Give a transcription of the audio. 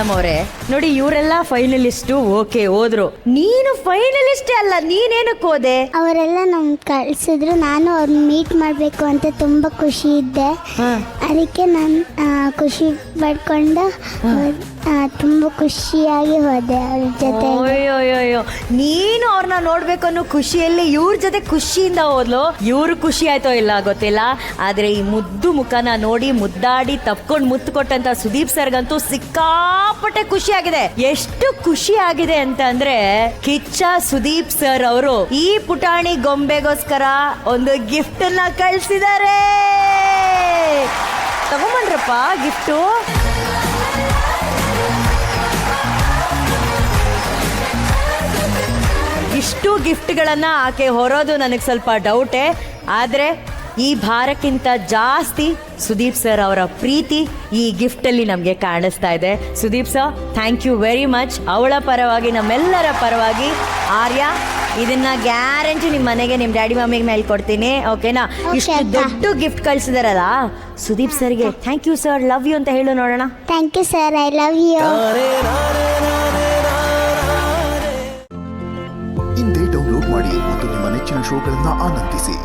Madam ಅವರೇ, ನೋಡಿ ಇವರೆಲ್ಲ ಫೈನಲಿಸ್ಟು ಓಕೆ ಹೋದ್ರು, ನೀನು ಫೈನಲಿಸ್ಟೇ ಅಲ್ಲ, ನೀನೇನಕ್ಕೆ ಹೋದೆ? ಅವರೆಲ್ಲ ನಮ್ ಕಳ್ಸಿದ್ರು, ನಾನು ಅವ್ರನ್ನ ಮೀಟ್ ಮಾಡಬೇಕು ಅಂತ ತುಂಬ ಖುಷಿ ಇದ್ದೆ. ಅದಕ್ಕೆ ನಾನು ಖುಷಿ ಪಡ್ಕೊಂಡು ತುಂಬ ಖುಷಿಯಾಗಿ ಹೋದೆ ಅವ್ರ ಜೊತೆ. ಅಯ್ಯೋಯ್ಯೋ, ನೀನು ಅವ್ರನ್ನ ನೋಡ್ಬೇಕು ಅನ್ನೋ ಖುಷಿಯಲ್ಲಿ ಇವ್ರ ಜೊತೆ ಖುಷಿಯಿಂದ ಹೋದ್ಲು. ಇವ್ರು ಖುಷಿ ಆಯ್ತೋ ಇಲ್ಲ ಗೊತ್ತಿಲ್ಲ, ಆದ್ರೆ ಈ ಮುದ್ದು ಮುಖನ ನೋಡಿ ಮುದ್ದಾಡಿ ತಪ್ಕೊಂಡು ಮುತ್ತು ಕೊಟ್ಟಂತ ಸುದೀಪ್ ಸರ್ಗಂತೂ ಸಿಕ್ಕಾಪಟ್ಟೆ ಖುಷಿ ಆಗಿದೆ. ಎಷ್ಟು ಖುಷಿ ಆಗಿದೆ ಅಂತ ಅಂದ್ರೆ, ಕಿಚ್ಚ ಸುದೀಪ್ ಸರ್ ಅವರು ಈ ಪುಟಾಣಿ ಗೊಂಬೆಗೋಸ್ಕರ ಒಂದು ಗಿಫ್ಟ್ ಅನ್ನ ಕಳ್ಸಿದ್ದಾರೆ. ತಗೊಂಬಂದ್ರಪ್ಪ ಗಿಫ್ಟು. ಇಷ್ಟು ಗಿಫ್ಟ್ಗಳನ್ನು ಆಕೆ ಹೊರೋದು ನನಗೆ ಸ್ವಲ್ಪ ಡೌಟೇ, ಆದರೆ ಈ ಭಾರಕ್ಕಿಂತ ಜಾಸ್ತಿ ಸುದೀಪ್ ಸರ್ ಅವರ ಪ್ರೀತಿ ಈ ಗಿಫ್ಟಲ್ಲಿ ನಮಗೆ ಕಾಣಿಸ್ತಾ ಇದೆ. Sudeep sir, thank you very much. ಅವಳ ಪರವಾಗಿ, ನಮ್ಮೆಲ್ಲರ ಪರವಾಗಿ ಆರ್ಯ ಇದನ್ನ ಗ್ಯಾರಂಟಿ ನಿಮ್ಮ ಮನೆಗೆ ನಿಮ್ಮ ಡ್ಯಾಡಿ ಮಮ್ಮಿಗೆ ಮೇಲೆ ಕೊಡ್ತೀನಿ, ಓಕೆನಾ? ಇಷ್ಟು ದೊಡ್ಡ ಗಿಫ್ಟ್ ಕಳಿಸಿದಾರಲ್ಲ ಸುದೀಪ್ ಸರ್ಗೆ thank you sir, love you ಅಂತ ಹೇಳು ನೋಡೋಣ. Thank you sir, I love you. ಇಂದೇ ಡೌನ್ಲೋಡ್ ಮಾಡಿ ಮತ್ತು ನಿಮ್ಮ ನೆಚ್ಚಿನ ಶೋಗಳನ್ನು ಆನಂದಿಸಿ.